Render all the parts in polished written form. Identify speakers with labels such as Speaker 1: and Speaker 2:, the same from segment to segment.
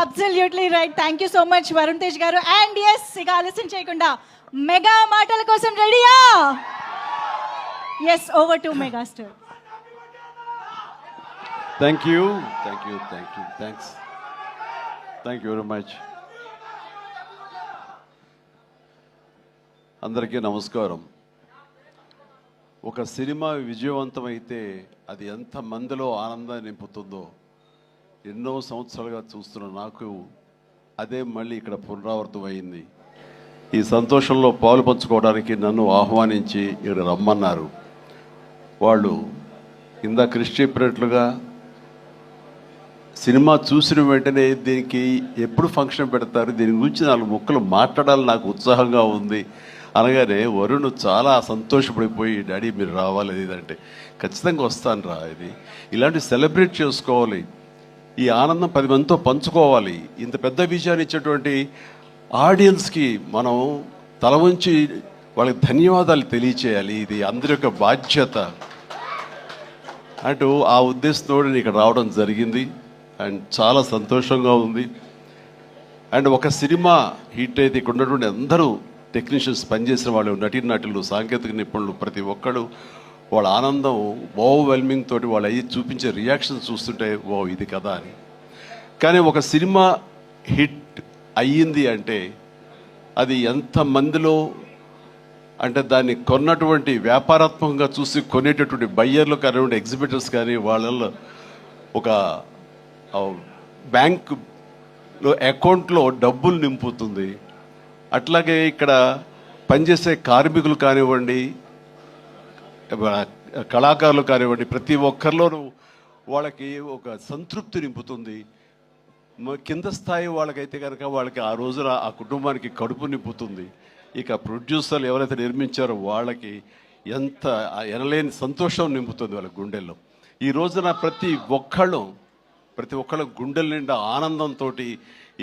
Speaker 1: Absolutely right. Thank you so much Varun Tej garu. And yes, ఇక ఆలస్యం చేయకుండా మెగా మాటల కోసం రెడీయా? Yes, over to megastar.
Speaker 2: Thank you very much. అందరికీ నమస్కారం. ఒక సినిమా విజయవంతమైతే అది ఎంత మందిలో ఆనందాన్ని నింపుతుందో ఎన్నో సంవత్సరాలుగా చూస్తున్న నాకు అదే మళ్ళీ ఇక్కడ పునరావృతం అయింది. ఈ సంతోషంలో పాలు పంచుకోవడానికి నన్ను ఆహ్వానించి ఇక్కడ రమ్మన్నారు. వాళ్ళు ఇందాక కృషి చెప్పినట్లుగా సినిమా చూసిన వెంటనే దీనికి ఎప్పుడు ఫంక్షన్ పెడతారు, దీని గురించి 4 ముక్కలు మాట్లాడాలని నాకు ఉత్సాహంగా ఉంది అనగానే వరుణ్ చాలా సంతోషపడిపోయి, డాడీ మీరు రావాలి ఇదంటే ఖచ్చితంగా వస్తాను రా, ఇది ఇలాంటి సెలబ్రేట్ చేసుకోవాలి, ఈ ఆనందం 10 మందితో పంచుకోవాలి. ఇంత పెద్ద విజయాన్ని ఇచ్చేటువంటి ఆడియన్స్కి మనం తల వంచి వాళ్ళకి ధన్యవాదాలు తెలియచేయాలి. ఇది అందరి యొక్క బాధ్యత అంటూ ఆ ఉద్దేశంతో నేను ఇక్కడ రావడం జరిగింది. అండ్ చాలా సంతోషంగా ఉంది. అండ్ ఒక సినిమా హిట్ అయితే ఇక్కడ ఉన్నటువంటి అందరూ టెక్నీషియన్స్, పనిచేసిన వాళ్ళు, నటీనటులు, సాంకేతిక నిపుణులు, ప్రతి ఒక్కళ్ళు వాళ్ళ ఆనందం ఓవర్వెల్మింగ్ తోటి వాళ్ళు అయ్యి చూపించే రియాక్షన్ చూస్తుంటే ఓ ఇది కదా అని. కానీ ఒక సినిమా హిట్ అయ్యింది అంటే అది ఎంతమందిలో, అంటే దాన్ని కొన్నటువంటి వ్యాపారాత్మకంగా చూసి కొనేటటువంటి బయ్యర్లు కానివ్వండి, ఎగ్జిబిటర్స్ కానీ, వాళ్ళల్లో ఒక బ్యాంకులో అకౌంట్లో డబ్బులు నింపుతుంది. అట్లాగే ఇక్కడ పనిచేసే కార్మికులు కానివ్వండి, కళాకారులు కానివ్వండి, ప్రతి ఒక్కరిలోనూ వాళ్ళకి ఒక సంతృప్తి నింపుతుంది. కింద స్థాయి వాళ్ళకైతే కనుక వాళ్ళకి ఆ రోజున ఆ కుటుంబానికి కడుపు నింపుతుంది. ఇక ప్రొడ్యూసర్లు ఎవరైతే నిర్మించారో వాళ్ళకి ఎంత ఎనలేని సంతోషం నింపుతుంది వాళ్ళ గుండెల్లో. ఈ రోజున ప్రతి ఒక్కళ్ళ గుండెల నిండా ఆనందంతో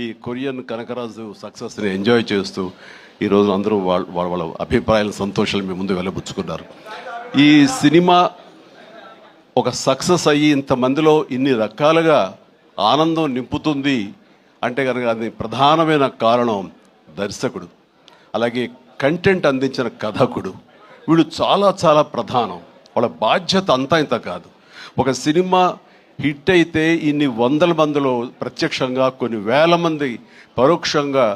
Speaker 2: ఈ కొరియన్ కనకరాజు సక్సెస్ని ఎంజాయ్ చేస్తూ ఈరోజు అందరూ వాళ్ళ అభిప్రాయాల సంతోషాలు మీ ముందు వెళ్ళబుచ్చుకున్నారు. ఈ సినిమా ఒక సక్సెస్ అయ్యి ఇంతమందిలో ఇన్ని రకాలుగా ఆనందం నింపుతుంది అంటే కనుక అది ప్రధానమైన కారణం దర్శకుడు, అలాగే కంటెంట్ అందించిన కథకుడు. వీళ్ళు చాలా చాలా ప్రధానం. వాళ్ళ బాధ్యత అంతా ఇంత కాదు. ఒక సినిమా హిట్ అయితే ఇన్ని 100 మందిలో ప్రత్యక్షంగా, కొన్ని వేల మంది పరోక్షంగా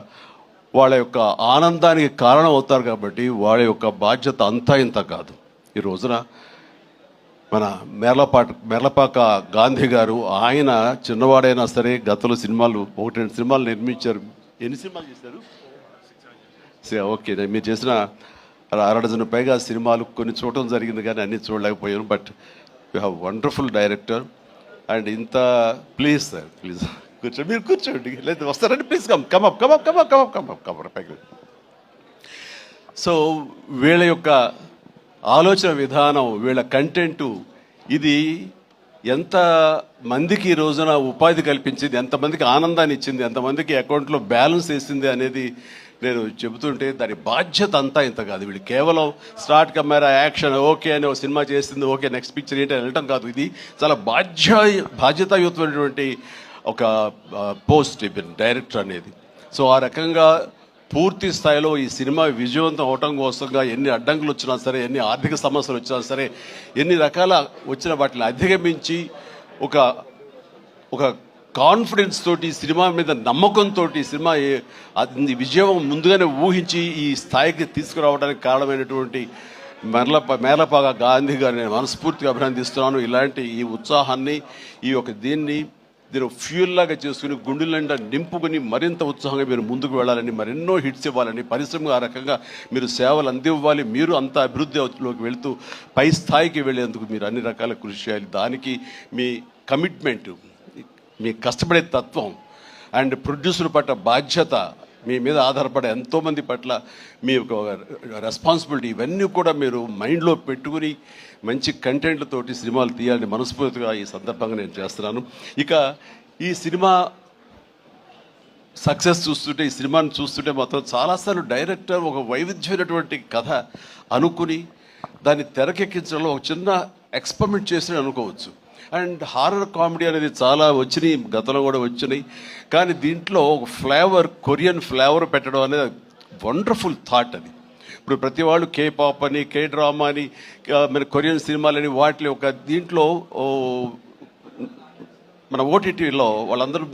Speaker 2: వాళ్ళ యొక్క ఆనందానికి కారణం అవుతారు. కాబట్టి వాళ్ళ యొక్క బాధ్యత అంతా ఇంత కాదు. ఈ రోజున మన మేర్లపాక గాంధీ గారు, ఆయన చిన్నవాడైనా సరే గతంలో సినిమాలు 1-2 సినిమాలు నిర్మించారు. ఎన్ని సినిమాలు చేశారు? ఓకే, మీరు చేసిన 6 డజన్ పైగా సినిమాలు కొన్ని చూడటం జరిగింది, కానీ అన్ని చూడలేకపోయాను. But you have wonderful director. And ఇంత ప్లీజ్ సార్, ప్లీజ్ కూర్చోండి, మీరు కూర్చోండి, లేదు వస్తారండి, ప్లీజ్ కమ్ పైకి. సో వీళ్ళ యొక్క ఆలోచన విధానం, వీళ్ళ కంటెంటు, ఇది ఎంత మందికి ఈ రోజున ఉపాధి కల్పించింది, ఎంతమందికి ఆనందాన్ని ఇచ్చింది, ఎంతమందికి అకౌంట్లో బ్యాలెన్స్ వేసింది అనేది నేను చెబుతుంటే దాని బాధ్యత అంతా ఇంత కాదు. వీళ్ళు కేవలం స్టార్ట్ కెమెరా యాక్షన్ ఓకే అని ఒక సినిమా చేసింది, ఓకే నెక్స్ట్ పిక్చర్ ఏంటి అని వెళ్ళటం కాదు. ఇది చాలా బాధ్యతాయుతమైనటువంటి ఒక పోస్ట్ డైరెక్టర్ అనేది. సో ఆ రకంగా పూర్తి స్థాయిలో ఈ సినిమా విజయవంతం అవటం కోసంగా ఎన్ని అడ్డంకులు వచ్చినా సరే, ఎన్ని ఆర్థిక సమస్యలు వచ్చినా సరే, ఎన్ని రకాల వచ్చిన వాటిని అధిగమించి ఒక కాన్ఫిడెన్స్ తోటి, సినిమా మీద నమ్మకంతో సినిమా విజయం ముందుగానే ఊహించి ఈ స్థాయికి తీసుకురావడానికి కారణమైనటువంటి మేర్లపాక గాంధీ గారిని నేను మనస్ఫూర్తిగా అభినందిస్తున్నాను. ఇలాంటి ఈ ఉత్సాహాన్ని, ఈ యొక్క దీన్ని ఫ్యూల్ లాగా చేసుకుని గుండెల నిండా నింపుకుని మరింత ఉత్సాహంగా మీరు ముందుకు వెళ్ళాలని, మరెన్నో హిట్స్ ఇవ్వాలని, పరిశ్రమ ఆ రకంగా మీరు సేవలు అందివ్వాలి. మీరు అంత అభివృద్ధిలోకి వెళుతూ పై స్థాయికి వెళ్ళేందుకు మీరు అన్ని రకాల కృషి చేయాలి. దానికి మీ కమిట్మెంట్, మీ కష్టపడే తత్వం అండ్ ప్రొడ్యూసర్ పట్ల బాధ్యత, మీ మీద ఆధారపడే ఎంతోమంది పట్ల మీ యొక్క రెస్పాన్సిబిలిటీ, ఇవన్నీ కూడా మీరు మైండ్లో పెట్టుకుని మంచి కంటెంట్లతోటి సినిమాలు తీయాలని మనస్ఫూర్తిగా ఈ సందర్భంగా నేను చేస్తున్నాను. ఇక ఈ సినిమా సక్సెస్ చూస్తుంటే, ఈ సినిమాని చూస్తుంటే మాత్రం చాలాసార్లు డైరెక్టర్ ఒక వైవిధ్యమైనటువంటి కథ అనుకుని దాన్ని తెరకెక్కించడంలో ఒక చిన్న ఎక్స్పెరిమెంట్ చేసి అనుకోవచ్చు. అండ్ హారర్ కామెడీ అనేది చాలా వచ్చినాయి, గతంలో కూడా వచ్చినాయి. కానీ దీంట్లో ఒక ఫ్లేవర్, కొరియన్ ఫ్లేవర్ పెట్టడం అనేది వండర్ఫుల్ థాట్ అది. ఇప్పుడు ప్రతి వాళ్ళు కే పాప్ అని, కే డ్రామా అని, మన కొరియన్ సినిమాలని వాటి ఒక దీంట్లో మన ఓటీటీలో వాళ్ళందరూ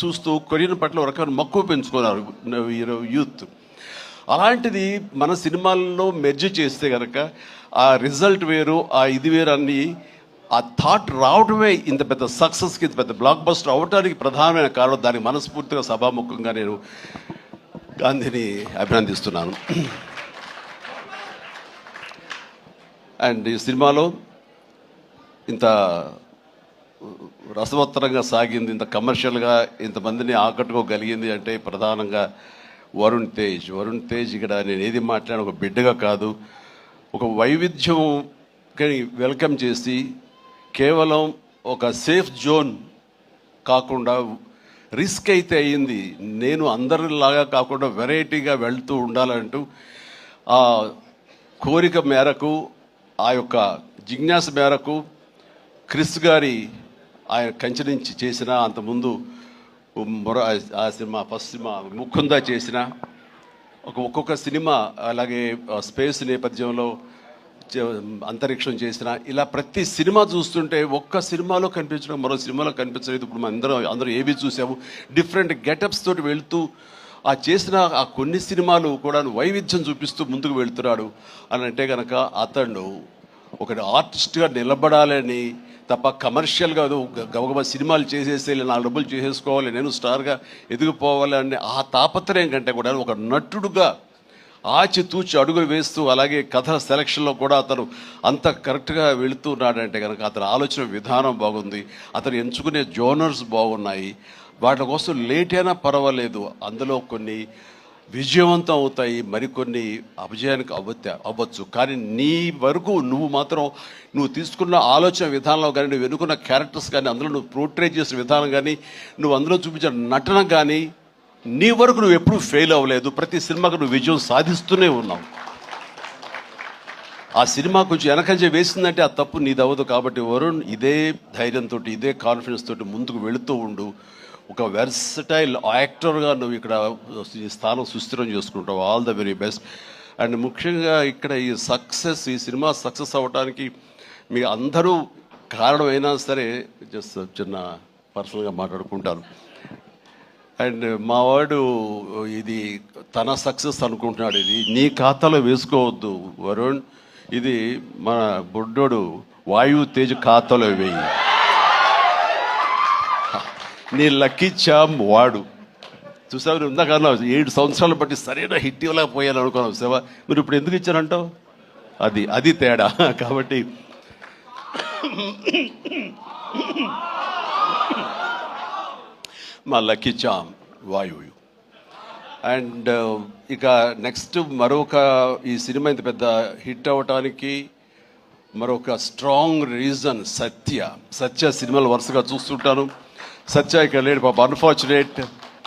Speaker 2: చూస్తూ కొరియన్ పట్ల ఒక రకమైన మక్కువ పెంచుకున్నారు యూత్. అలాంటిది మన సినిమాల్లో మెర్జ్ చేస్తే కనుక ఆ రిజల్ట్ వేరు, ఆ ఇది వేరు అన్ని ఆ థాట్ రావడమే ఇంత పెద్ద సక్సెస్కి, ఇంత పెద్ద బ్లాక్ బస్టర్ అవడానికి ప్రధానమైన కారణం. దానికి మనస్ఫూర్తిగా సభాముఖంగా నేను గాంధీని అభినందిస్తున్నాను. అండ్ ఈ సినిమాలో ఇంత రసవత్తరంగా సాగింది, ఇంత కమర్షియల్గా ఇంతమందిని ఆకట్టుకోగలిగింది అంటే ప్రధానంగా వరుణ్ తేజ్ ఇక్కడ నేను ఏది మాట్లాడిన ఒక బిడ్డగా కాదు, ఒక వైవిధ్యం వెల్కమ్ చేసి కేవలం ఒక సేఫ్ జోన్ కాకుండా రిస్క్ అయితే అయ్యింది, నేను అందరిలాగా కాకుండా వెరైటీగా వెళ్తూ ఉండాలంటూ ఆ కోరిక మేరకు, ఆ యొక్క జిజ్ఞాస మేరకు క్రిస్ గారి ఆయన కంచె నుంచి చేసిన, అంతకుముందు ఆ సినిమా ఫస్ట్ సినిమా ముకుందా చేసిన ఒక్కొక్క సినిమా, అలాగే స్పేస్ నేపథ్యంలో అంతరిక్షం చేసిన, ఇలా ప్రతి సినిమా చూస్తుంటే ఒక్క సినిమాలో కనిపించడం మరో సినిమాలో కనిపించలేదు. ఇప్పుడు మనం అందరూ ఏవి చూసాము, డిఫరెంట్ గెటప్స్ తోటి వెళ్తూ ఆ చేసిన ఆ కొన్ని సినిమాలు కూడా వైవిధ్యం చూపిస్తూ ముందుకు వెళ్తున్నాడు అని అంటే కనుక అతను ఒక ఆర్టిస్ట్గా నిలబడాలని తప్ప కమర్షియల్గా గబగబా సినిమాలు చేసేసి 4 డబ్బులు చేసేసుకోవాలి, నేను స్టార్గా ఎదిగిపోవాలి అనే ఆ తాపత్రయం కంటే కూడా ఒక నటుడుగా ఆచితూచి అడుగులు వేస్తూ, అలాగే కథల సెలక్షన్లో కూడా అతను అంత కరెక్ట్గా వెళుతున్నాడంటే కనుక అతని ఆలోచన విధానం బాగుంది, అతను ఎంచుకునే జోనర్స్ బాగున్నాయి. వాటి కోసం లేట్ అయినా పర్వాలేదు, అందులో కొన్ని విజయవంతం అవుతాయి, మరికొన్ని అపజయానికి అవ్వచ్చు. కానీ నీ వరకు నువ్వు మాత్రం నువ్వు తీసుకున్న ఆలోచన విధానంలో కానీ, నువ్వు ఎన్నుకున్న క్యారెక్టర్స్ కానీ, అందులో నువ్వు పోర్ట్రే చేసిన విధానం కానీ, నువ్వు అందులో చూపించిన నటన కానీ, నీ వరకు నువ్వు ఎప్పుడూ ఫెయిల్ అవ్వలేదు. ప్రతి సినిమాకు నువ్వు విజయం సాధిస్తూనే ఉన్నావు. ఆ సినిమా కొంచెం వెనకంజ వేసిందంటే ఆ తప్పు నీది అవ్వదు. కాబట్టి వరుణ్ ఇదే ధైర్యంతో, ఇదే కాన్ఫిడెన్స్ తోటి ముందుకు వెళుతూ ఉండు. ఒక వెర్సటైల్ యాక్టర్గా నువ్వు ఇక్కడ ఈ స్థానం సుస్థిరం చేసుకుంటావు. All the very best. And ముఖ్యంగా ఇక్కడ ఈ సినిమా సక్సెస్ అవ్వడానికి మీ అందరూ కారణమైనా సరే, జస్ట్ చిన్న పర్సనల్గా మాట్లాడుకుంటాను. అండ్ మావాడు ఇది తన సక్సెస్ అనుకుంటున్నాడు, ఇది నీ ఖాతాలో వేసుకోవద్దు వరుణ్, ఇది మన బుడ్డోడు వాయు తేజ్ ఖాతాలో వేయి. నీ లక్కీ చామ్ వాడు. చూసావు, ఇందాక 7 సంవత్సరాలు బట్టి సరైన హిట్ ఇవ్వలేకపోయాను అనుకున్నావు సేవ, మీరు ఇప్పుడు ఎందుకు ఇచ్చారంటావు? అది తేడా. కాబట్టి మా లక్కీ చామ్ వాయువు. అండ్ ఇక నెక్స్ట్ మరొక ఈ సినిమా ఇంత పెద్ద హిట్ అవ్వటానికి మరొక స్ట్రాంగ్ రీజన్ సత్య సినిమాలు వరుసగా చూస్తుంటాను. సత్య ఇక్కడ లేడు పాప, అన్ఫార్చునేట్.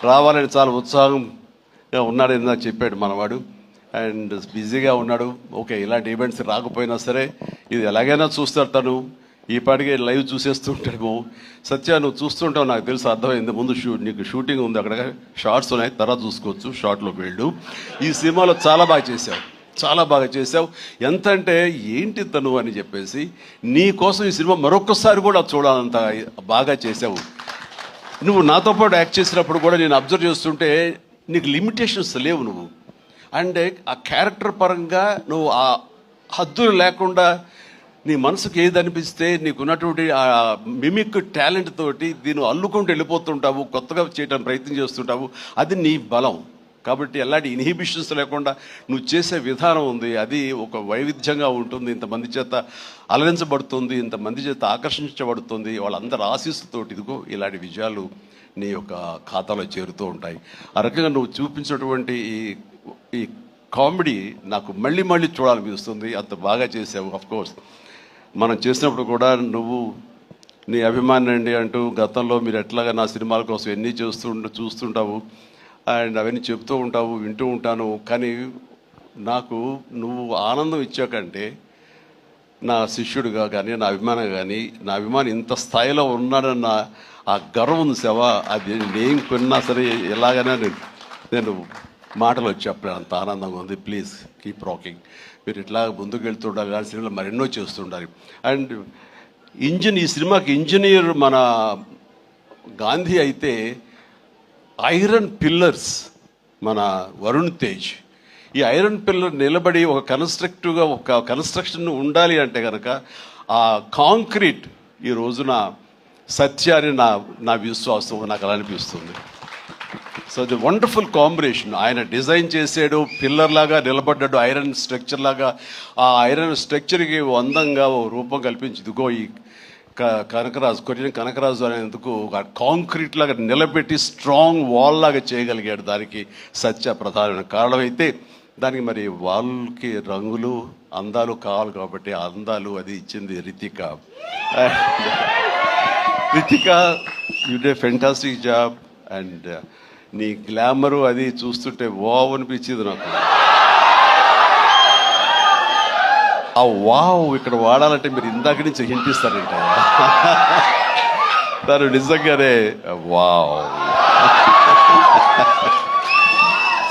Speaker 2: రావాలని చాలా ఉత్సాహంగా ఉన్నాడు, నాకు చెప్పాడు మనవాడు. అండ్ బిజీగా ఉన్నాడు. ఓకే, ఇలాంటి ఈవెంట్స్ రాకపోయినా సరే ఇది ఎలాగైనా చూస్తాడు తను. ఈ పాటికి లైవ్ చూసేస్తుంటాడు. సత్య నువ్వు చూస్తుంటావు, నాకు తెలుసు, అర్థమైంది. ముందు నీకు షూటింగ్ ఉంది, అక్కడ షార్ట్స్ ఉన్నాయి, తర్వాత చూసుకోవచ్చు, షార్ట్లోకి వెళ్ళు. ఈ సినిమాలో చాలా బాగా చేసావు. ఎంత అంటే ఏంటి తను అని చెప్పేసి నీ కోసం ఈ సినిమా మరొకసారి కూడా చూడాలంత బాగా చేసావు. నువ్వు నాతో పాటు యాక్ట్ చేసినప్పుడు కూడా నేను అబ్జర్వ్ చేస్తుంటే నీకు లిమిటేషన్స్ లేవు నువ్వు. అండ్ ఆ క్యారెక్టర్ పరంగా నువ్వు ఆ హద్దులు లేకుండా నీ మనసుకు ఏది అనిపిస్తే నీకున్నటువంటి ఆ మిమిక్ టాలెంట్ తోటి దీన్ని అల్లుకుంటూ వెళ్ళిపోతుంటావు, కొత్తగా చేయడానికి ప్రయత్నం చేస్తుంటావు. అది నీ బలం. కాబట్టి ఎలాంటి ఇన్హిబిషన్స్ లేకుండా నువ్వు చేసే విధానం ఉంది, అది ఒక వైవిధ్యంగా ఉంటుంది. ఇంతమంది చేత అలరించబడుతుంది, ఇంతమంది చేత ఆకర్షించబడుతుంది. వాళ్ళందరూ ఆశీస్సుతోటి ఇదిగో ఇలాంటి విజయాలు నీ యొక్క ఖాతాలో చేరుతూ ఉంటాయి. ఆ రకంగా నువ్వు చూపించినటువంటి ఈ కామెడీ నాకు మళ్ళీ చూడాలనిపిస్తుంది. అంత బాగా చేసావు. అఫ్కోర్స్ మనం చేసినప్పుడు కూడా నువ్వు నీ అభిమాని అండి అంటూ గతంలో మీరు ఎట్లాగా నా సినిమాల కోసం ఎన్ని చూస్తుంటావు అండ్ అవన్నీ చెప్తూ ఉంటావు, వింటూ ఉంటాను. కానీ నాకు నువ్వు ఆనందం ఇచ్చాకంటే నా శిష్యుడిగా కానీ నా అభిమానం కానీ నా అభిమాని ఇంత స్థాయిలో ఉన్నాడన్న ఆ గర్వం ఉంది సేవ, అది నేను కొన్నా సరే ఎలాగైనా నేను మాటలు వచ్చి చెప్పలేను, అంత ఆనందంగా ఉంది. ప్లీజ్ కీప్ రాకింగ్, మీరు ఇట్లా ముందుకు వెళ్తుండాలి, కానీ సినిమాలు మరెన్నో చేస్తుండాలి. అండ్ ఈ సినిమాకి ఇంజనీర్ మన గాంధీ అయితే ఐరన్ పిల్లర్స్ మన వరుణ్ తేజ్. ఈ ఐరన్ పిల్లర్ నిలబడి ఒక కన్స్ట్రక్టివ్గా ఒక కన్స్ట్రక్షన్ ఉండాలి అంటే కనుక ఆ కాంక్రీట్ ఈ రోజున సత్యాన్ని నా విశ్వాసం, నాకు అలా అనిపిస్తుంది. So the wonderful combination. ఆయన డిజైన్ చేసాడు, పిల్లర్ లాగా నిలబడ్డాడు, ఐరన్ స్ట్రక్చర్ లాగా. ఆ ఐరన్ స్ట్రక్చర్కి అందంగా ఓ రూపం కల్పించి ఇదిగో ఈ కనకరాజు, కొరియన్ కనకరాజు అనేందుకు కాంక్రీట్ లాగా నిలబెట్టి స్ట్రాంగ్ వాల్ లాగా చేయగలిగాడు. దానికి సత్య ప్రధానమైన కారణం అయితే, దానికి మరి వాళ్ళకి రంగులు అందాలు కావాలి కాబట్టి ఆ అందాలు అది ఇచ్చింది Ritika. Ritika, you day fantastic job. And నీ గ్లామరు అది చూస్తుంటే వావ్ అనిపించింది నాకు. ఆ వావ్ ఇక్కడ వాడాలంటే మీరు ఇందాక నుంచి హింట్ ఇస్తారంట. తను నిజంగానే వావ్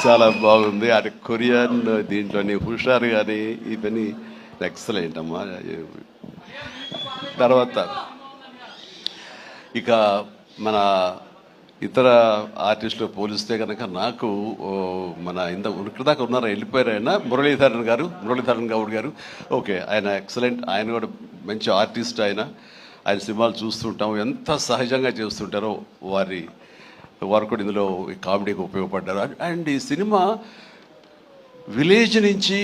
Speaker 2: చాలా బాగుంది. అది కొరియన్ దీంట్లోని హుషారు కానీ ఇవన్నీ ఎక్సలెంట్ అమ్మా. తర్వాత ఇక మన ఇతర ఆర్టిస్టులు పోలిస్తే కనుక నాకు మన ఉనికిదాకా ఉన్నారా, వెళ్ళిపోయారు ఆయన, మురళీధరన్ గౌడ్ గారు. ఓకే, ఆయన ఎక్సలెంట్, ఆయన కూడా మంచి ఆర్టిస్ట్. ఆయన సినిమాలు చూస్తుంటాం, ఎంత సహజంగా చేస్తుంటారో వారు కూడా ఇందులో కామెడీకి ఉపయోగపడ్డారు. అండ్ ఈ సినిమా విలేజ్ నుంచి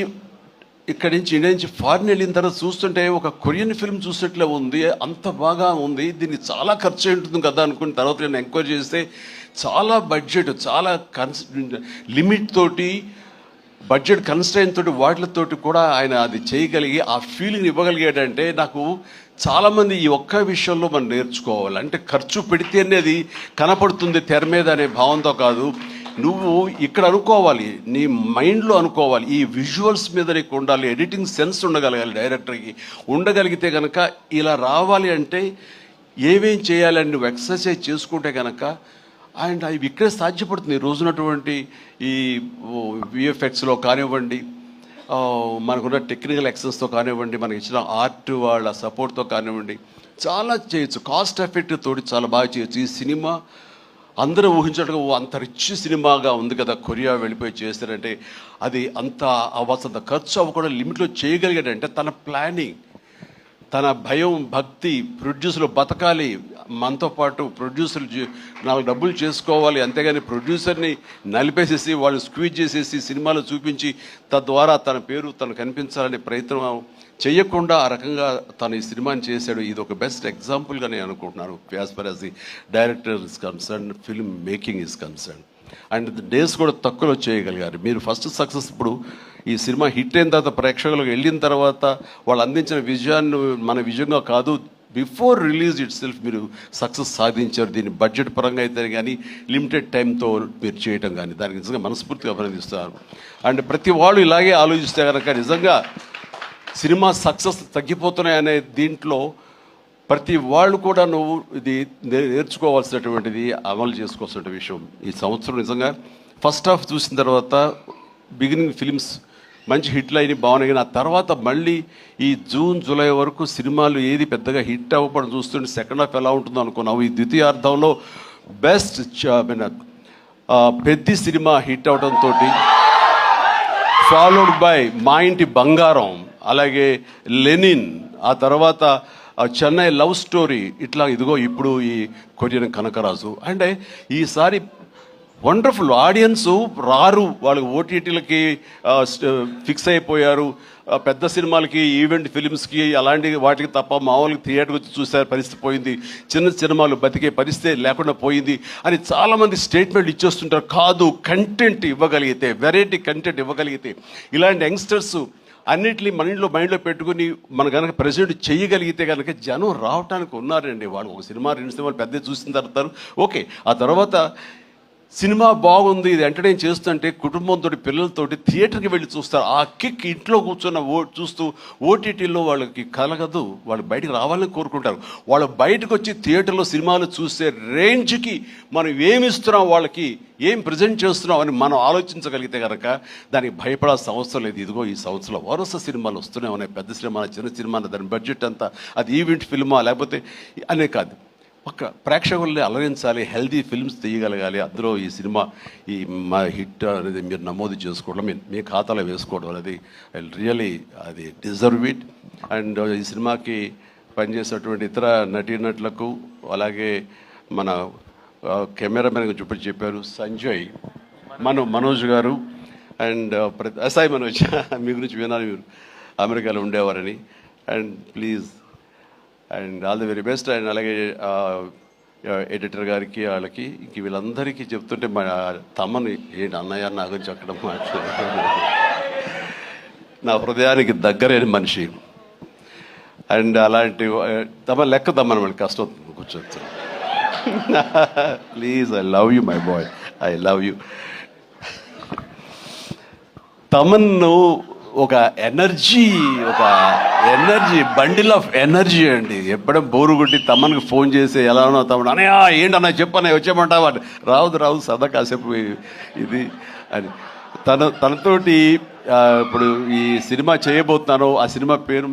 Speaker 2: ఇక్కడి నుంచి ఇండియా నుంచి ఫారిన్ వెళ్ళిన తర్వాత చూస్తుంటే ఒక కొరియన్ ఫిల్మ్ చూసినట్లే ఉంది, అంత బాగా ఉంది. దీనికి చాలా ఖర్చు అయి ఉంటుంది కదా అనుకున్న తర్వాత నేను ఎంక్వైరీ చేస్తే చాలా బడ్జెట్, చాలా లిమిట్ తోటి, బడ్జెట్ కన్స్ట్రైన్ తోటి, వాటితోటి కూడా ఆయన అది చేయగలిగి ఆ ఫీలింగ్ ఇవ్వగలిగాడంటే నాకు చాలామంది ఈ ఒక్క విషయంలో మనం నేర్చుకోవాలి. అంటే ఖర్చు పెడితేనే అది కనపడుతుంది తెర మీద అనే భావంతో కాదు, నువ్వు ఇక్కడ అనుకోవాలి, నీ మైండ్లో అనుకోవాలి, ఈ విజువల్స్ మీద నీకు ఉండాలి, ఎడిటింగ్ సెన్స్ ఉండగలగాలి, డైరెక్టర్కి ఉండగలిగితే కనుక ఇలా రావాలి అంటే ఏమేం చేయాలని నువ్వు ఎక్సర్సైజ్ చేసుకుంటే కనుక అండ్ అవి ఇక్కడే సాధ్యపడుతుంది. ఈ రోజునటువంటి ఈ విఎఫ్ఎక్స్లో కానివ్వండి, మనకున్న టెక్నికల్ ఎక్సెస్తో కానివ్వండి, మనకి ఇచ్చిన ఆర్ట్ వాళ్ళ సపోర్ట్తో కానివ్వండి, చాలా చేయొచ్చు. కాస్ట్ ఎఫెక్టివ్ తోటి చాలా బాగా చేయొచ్చు. ఈ సినిమా అందరూ ఊహించడం అంత రిచ్ సినిమాగా ఉంది కదా, కొరియా వెళ్ళిపోయి చేస్తారంటే అది అంత అవ్వాల్సినంత ఖర్చు అవ్వకుండా లిమిట్లో చేయగలిగాడంటే తన ప్లానింగ్, తన భయం, భక్తి, ప్రొడ్యూసర్లు బతకాలి, మనతో పాటు ప్రొడ్యూసర్లు 4 డబ్బులు చేసుకోవాలి, అంతేగాని ప్రొడ్యూసర్ని నలిపేసేసి వాళ్ళు స్క్వీజ్ చేసేసి సినిమాలో చూపించి తద్వారా తన పేరు తను కనిపించాలనే ప్రయత్నం చేయకుండా ఆ రకంగా తను ఈ సినిమాని చేశాడు. ఇది ఒక బెస్ట్ ఎగ్జాంపుల్గా నేను అనుకుంటున్నాను as for as the director is concern, film making is concern. And days కూడా తక్కువలో చేయగలిగారు. మీరు ఫస్ట్ సక్సెస్ ఇప్పుడు ఈ సినిమా హిట్ అయిన తర్వాత ప్రేక్షకులకు వెళ్ళిన తర్వాత వాళ్ళు అందించిన విజయాన్ని మన విజయంగా కాదు, బిఫోర్ రిలీజ్ ఇట్ సెల్ఫ్ మీరు సక్సెస్ సాధించారు. దీన్ని బడ్జెట్ పరంగా అయితే కానీ లిమిటెడ్ టైంతో మీరు చేయటం కానీ దానికి నిజంగా మనస్ఫూర్తిగా అభినందిస్తారు. అండ్ ప్రతి వాళ్ళు ఇలాగే ఆలోచిస్తే కనుక నిజంగా సినిమా సక్సెస్ తగ్గిపోతున్నాయనే దీంట్లో ప్రతి వాళ్ళు కూడా నువ్వు ఇది నేర్చుకోవాల్సినటువంటిది, అమలు చేసుకోవాల్సిన విషయం. ఈ సంవత్సరం నిజంగా ఫస్ట్ హాఫ్ చూసిన తర్వాత బిగినింగ్ ఫిలిమ్స్ మంచి హిట్లు అయినాయి, బాగున్నాయి. కానీ ఆ తర్వాత మళ్ళీ ఈ జూన్ జూలై వరకు సినిమాలు ఏది పెద్దగా హిట్ అవ్వడం చూస్తుంటే సెకండ్ హాఫ్ ఎలా ఉంటుందో అనుకున్నావు. ఈ ద్వితీయార్థంలో బెస్ట్ పెద్ద సినిమా హిట్ అవడంతో ఫాలోడ్ బై మా ఇంటి బంగారం, అలాగే లెనిన్, ఆ తర్వాత చెన్నై లవ్ స్టోరీ, ఇట్లా ఇదిగో ఇప్పుడు ఈ కొరియన్ కనకరాజు. అంటే ఈసారి వండర్ఫుల్ ఆడియన్స్ రారు, వాళ్ళకి ఓటీటీలకి ఫిక్స్ అయిపోయారు, పెద్ద సినిమాలకి, ఈవెంట్ ఫిలిమ్స్కి అలాంటి వాటికి తప్ప మామూలుగా థియేటర్కి వచ్చి చూసే పరిస్థితి పోయింది, చిన్న సినిమాలు బతికే పరిస్థితి లేకుండా పోయింది అని చాలామంది స్టేట్మెంట్ ఇచ్చేస్తుంటారు. కాదు, కంటెంట్ ఇవ్వగలిగితే, వెరైటీ కంటెంట్ ఇవ్వగలిగితే, ఇలాంటి యంగ్స్టర్స్ అన్నింటినీ మైండ్లో పెట్టుకుని మన కనుక ప్రెజెంట్ చేయగలిగితే కనుక జనం రావటానికి ఉన్నారండి. వాళ్ళు ఒక సినిమా 2 సినిమాలు పెద్ద చూసిన తర్వాత ఓకే, ఆ తర్వాత సినిమా బాగుంది, ఇది ఎంటర్టైన్ చేస్తుంటే కుటుంబంతో పిల్లలతోటి థియేటర్కి వెళ్ళి చూస్తారు. ఆ కిక్ ఇంట్లో కూర్చున్న చూస్తూ ఓటీటీలో వాళ్ళకి కలగదు, వాళ్ళు బయటికి రావాలని కోరుకుంటారు. వాళ్ళు బయటకు వచ్చి థియేటర్లో సినిమాలు చూసే రేంజ్కి మనం ఏమిస్తున్నాం, వాళ్ళకి ఏం ప్రజెంట్ చేస్తున్నాం అని మనం ఆలోచించగలిగితే కనుక దానికి భయపడాల్సిన అవసరం లేదు. ఇదిగో ఈ సంవత్సరంలో వరుస సినిమాలు వస్తూనే ఉన్నాయి, పెద్ద సినిమా, చిన్న సినిమా, దాని బడ్జెట్ అంతా అది ఈవెంట్ ఫిల్మా లేకపోతే అనే కాదు, ఒక ప్రేక్షకుల్ని అలరించాలి, హెల్దీ ఫిల్మ్స్ తీయగలగాలి. అందులో ఈ సినిమా ఈ మా హిట్ అనేది మీరు నమోదు చేసుకోవడం, మీ ఖాతాలో వేసుకోవడం అనేది రియలీ అది డిజర్వ్ ఇట్. అండ్ ఈ సినిమాకి పనిచేసినటువంటి ఇతర నటీనటులకు, అలాగే మన కెమెరామెన్ చూపించి చెప్పారు సంజయ్, మనోజ్ గారు అండ్ సాయి మనోజ్ మీ గురించి వినాలి, మీరు అమెరికాలో ఉండేవారని. And please and all the very best. And అలాగే ఎడిటర్ గారికి, వాళ్ళకి ఇంక వీళ్ళందరికీ చెప్తుంటే మా తమ్మని ఏంటి అన్నయ్య నా గురించి అక్కడ మాట్లాడారు, నా హృదయానికి దగ్గరైన మనిషి. అండ్ అలాంటి తమ లెక్క తమ్మని మనకి కష్టం అవుతుంది కూర్చోవచ్చు. Please, I love you my boy, I love you. తమన్ను ఒక ఎనర్జీ బండిల్ ఆఫ్ ఎనర్జీ అండి. ఎప్పుడో బోరు కొట్టి తమ్మనికి ఫోన్ చేసి ఎలా ఉన్నావు తమ్ముడు, అనయ్య ఏంటన్నా చెప్పన్నా వచ్చేయమంటావా, రాదు సదా కాసేపు ఇది అని. తనతోటి ఇప్పుడు ఈ సినిమా చేయబోతున్నాను, ఆ సినిమా పేరు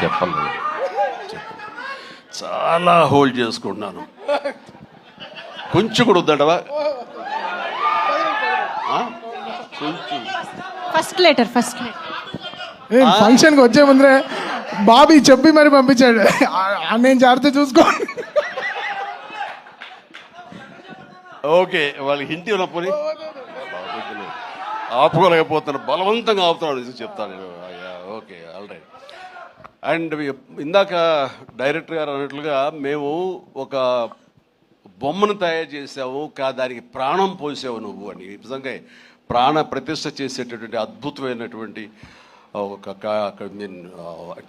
Speaker 2: చెప్పలేదు, చాలా హోల్డ్ చేసుకుంటున్నాను. కొంచెం కూడా వద్దంటవా,
Speaker 1: ఫస్ట్ లెటర్
Speaker 3: ఫంక్షన్కి వచ్చే ముందరే బాబీ చెప్పి మరి పంపించాడు, నేను జాగ్రత్త చూసుకో.
Speaker 2: ఓకే, వాళ్ళకి హింట్ ఉన్నప్పుడు ఆపుకోలేకపోతున్నాను, బలవంతంగా ఆపుతున్నాను చెప్తాను. Okay, all right. అండ్ ఇందాక డైరెక్టర్ గారు అన్నట్లుగా మేము ఒక బొమ్మను తయారు చేసావు, దానికి ప్రాణం పోసావు నువ్వు అని. నిజంగా ప్రాణ ప్రతిష్ఠ చేసేటటువంటి అద్భుతమైనటువంటి ఒక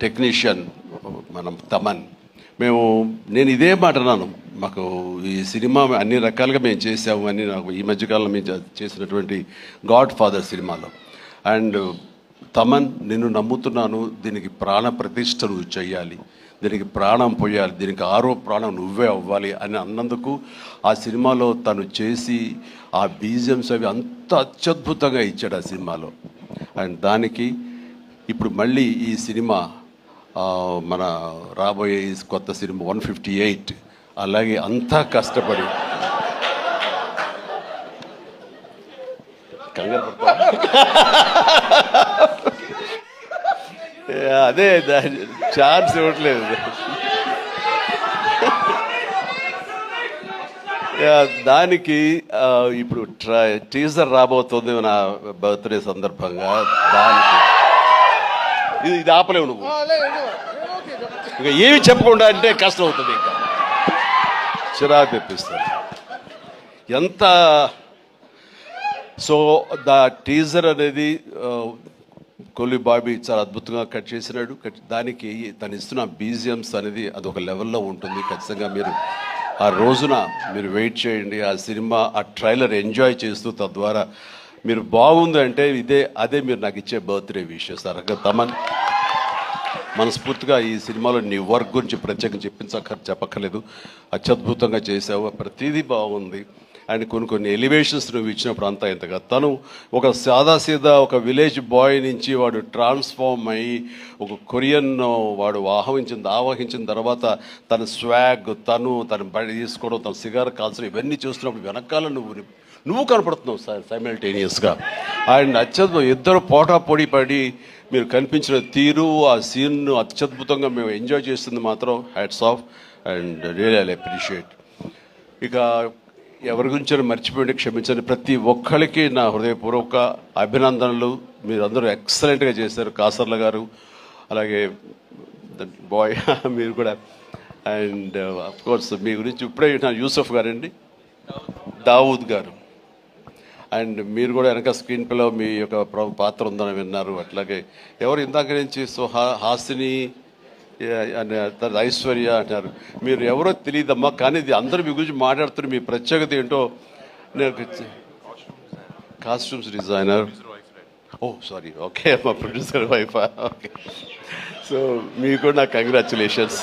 Speaker 2: టెక్నీషియన్ మనం తమన్. నేను ఇదే మాట అన్నాను, మాకు ఈ సినిమా అన్ని రకాలుగా మేము చేసాము అని. నాకు ఈ మధ్యకాలంలో మేము చేసినటువంటి గాడ్ ఫాదర్ సినిమాలో, అండ్ తమన్ నిన్ను నమ్ముతున్నాను, దీనికి ప్రాణ ప్రతిష్ఠ నువ్వు చెయ్యాలి, దీనికి ప్రాణం పోయాలి, దీనికి ప్రాణం నువ్వే అవ్వాలి అని అన్నందుకు ఆ సినిమాలో తను చేసి ఆ బీజిఎమ్స్ అవి అంత అత్యద్భుతంగా ఇచ్చాడు ఆ సినిమాలో. అండ్ దానికి ఇప్పుడు మళ్ళీ ఈ సినిమా మన రాబోయే కొత్త సినిమా 158 అలాగే అంతా కష్టపడి కంగారు అదే ఛాన్స్ ఇవ్వట్లేదు. దానికి ఇప్పుడు టీజర్ రాబోతుంది నా బర్త్డే సందర్భంగా. దానికి ఇది ఆపలేవు నువ్వు, ఇంకా ఏమి చెప్పకుండా అంటే కష్టం అవుతుంది, ఇంకా చిరాకు తెప్పిస్తారు ఎంత. సో దా టీజర్ అనేది కొల్లి బాబీ చాలా అద్భుతంగా కట్ చేసినాడు. దానికి తను ఇస్తున్న బీజిఎమ్స్ అనేది అదొక లెవెల్లో ఉంటుంది. ఖచ్చితంగా మీరు ఆ రోజున మీరు వెయిట్ చేయండి, ఆ సినిమా ఆ ట్రైలర్ ఎంజాయ్ చేస్తూ తద్వారా మీరు బాగుంది అంటే అదే మీరు నాకు ఇచ్చే బర్త్డే విషెస్. తమన్ మనస్ఫూర్తిగా ఈ సినిమాలో నీ వర్క్ గురించి ప్రత్యేకంగా చెప్పక్కర్లేదు, అత్యద్భుతంగా చేసావు, ప్రతిదీ బాగుంది. అండ్ కొన్ని ఎలివేషన్స్ నువ్వు ఇచ్చినప్పుడు అంతా ఇంతగా తను ఒక సాదాసీదా ఒక విలేజ్ బాయ్ నుంచి వాడు ట్రాన్స్ఫార్మ్ అయ్యి ఒక కొరియన్ వాడు ఆవహించిన తర్వాత తన స్వాగ్, తన బడి తీసుకోవడం, తన సిగార్ కాల్చడం, ఇవన్నీ చూస్తున్నప్పుడు వెనకాల నువ్వు కనపడుతున్నావు సైమల్టేనియస్గా. అండ్ అత్యద్భుతం, ఇద్దరు పోటాపోటీ పడి మీరు కనిపించిన తీరు, ఆ సీన్ను అత్యద్భుతంగా మేము ఎంజాయ్ చేస్తుంది మాత్రం hats off and really I appreciate. ఇక ఎవరి గురించి మర్చిపోయింది క్షమించండి. ప్రతి ఒక్కరికి నా హృదయపూర్వక అభినందనలు. మీరందరూ ఎక్సలెంట్గా చేశారు. కాసర్ల గారు, అలాగే బాయ్ మీరు కూడా. అండ్ కోర్స్ మీ గురించి ఇప్పుడే యూసఫ్ గారండి, దావూద్ గారు, అండ్ మీరు కూడా వెనక స్క్రీన్ ప్లేలో మీ యొక్క పాత్ర ఉందని విన్నారు. అట్లాగే ఎవరు ఇందాక నుంచి హాసిని తర్వాత ఐశ్వర్య అంటారు. మీరు ఎవరో తెలియదమ్మా, కానీ ఇది అందరూ మీ గురించి మాట్లాడుతున్నారు. మీ ప్రత్యేకత ఏంటో నేను కాస్ట్యూమ్స్ డిజైనర్. ఓ సారీ, ఓకే, మా ప్రొడ్యూసర్ వైఫ్. ఓకే, సో మీకు కూడా నా కంగ్రాచులేషన్స్.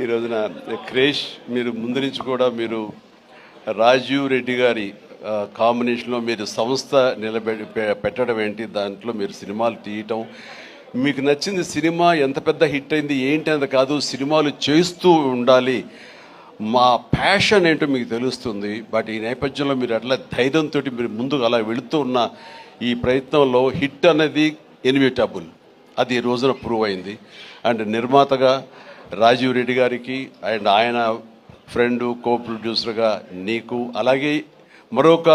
Speaker 2: ఈ రోజున క్రేష్ మీరు ముందు నుంచి కూడా మీరు రాజీవ్ రెడ్డి గారి కాంబినేషన్లో మీరు సంస్థ పెట్టడం ఏంటి, దాంట్లో మీరు సినిమాలు తీయటం, మీకు నచ్చింది సినిమా ఎంత పెద్ద హిట్ అయింది ఏంటి అనేది కాదు, సినిమాలు చేస్తూ ఉండాలి, మా ప్యాషన్ ఏంటో మీకు తెలుస్తుంది. బట్ ఈ నేపథ్యంలో మీరు అట్లా ధైర్యంతో మీరు ముందుకు అలా వెళుతూ ఉన్న ఈ ప్రయత్నంలో హిట్ అనేది ఇన్విటబుల్, అది ఈ రోజున ప్రూవ్ అయింది. అండ్ నిర్మాతగా రాజీవ్ రెడ్డి గారికి అండ్ ఆయన ఫ్రెండు కో ప్రొడ్యూసర్గా నీకు, అలాగే మరొక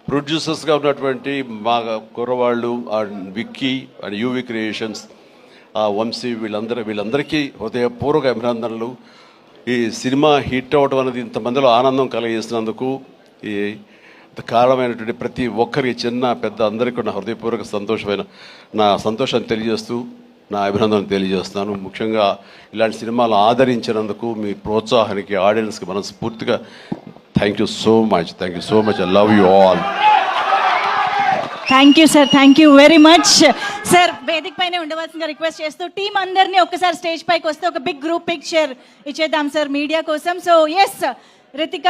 Speaker 2: ప్రొడ్యూసర్స్గా ఉన్నటువంటి మా కుర్రవాళ్ళు Vicky and UV Creations, Vamsi, వీళ్ళందరికీ హృదయపూర్వక అభినందనలు. ఈ సినిమా హిట్ అవ్వడం అనేది ఇంతమందిలో ఆనందం కలిగిస్తున్నందుకు ఈ కారణమైనటువంటి ప్రతి ఒక్కరికి, చిన్న పెద్ద అందరికీ నా హృదయపూర్వక నా సంతోషాన్ని తెలియజేస్తూ నా అభినందనలు తెలియజేస్తున్నాను. ముఖ్యంగా ఇలాంటి సినిమాలు ఆదరించినందుకు మీ ప్రోత్సాహానికి, ఆడియన్స్కి మనస్ఫూర్తిగా thank you so much. I love you all.
Speaker 1: Thank you sir, thank you very much sir. వేదిక పైన ఉండవలసిందిగా రిక్వెస్ట్ చేస్తూ టీం అందరినీ ఒక్కసారి స్టేజ్ పైకి వస్తే ఒక బిగ్ గ్రూప్ పిక్చర్ ఇచ్చేద్దాం సార్ మీడియా కోసం. So yes Ritika.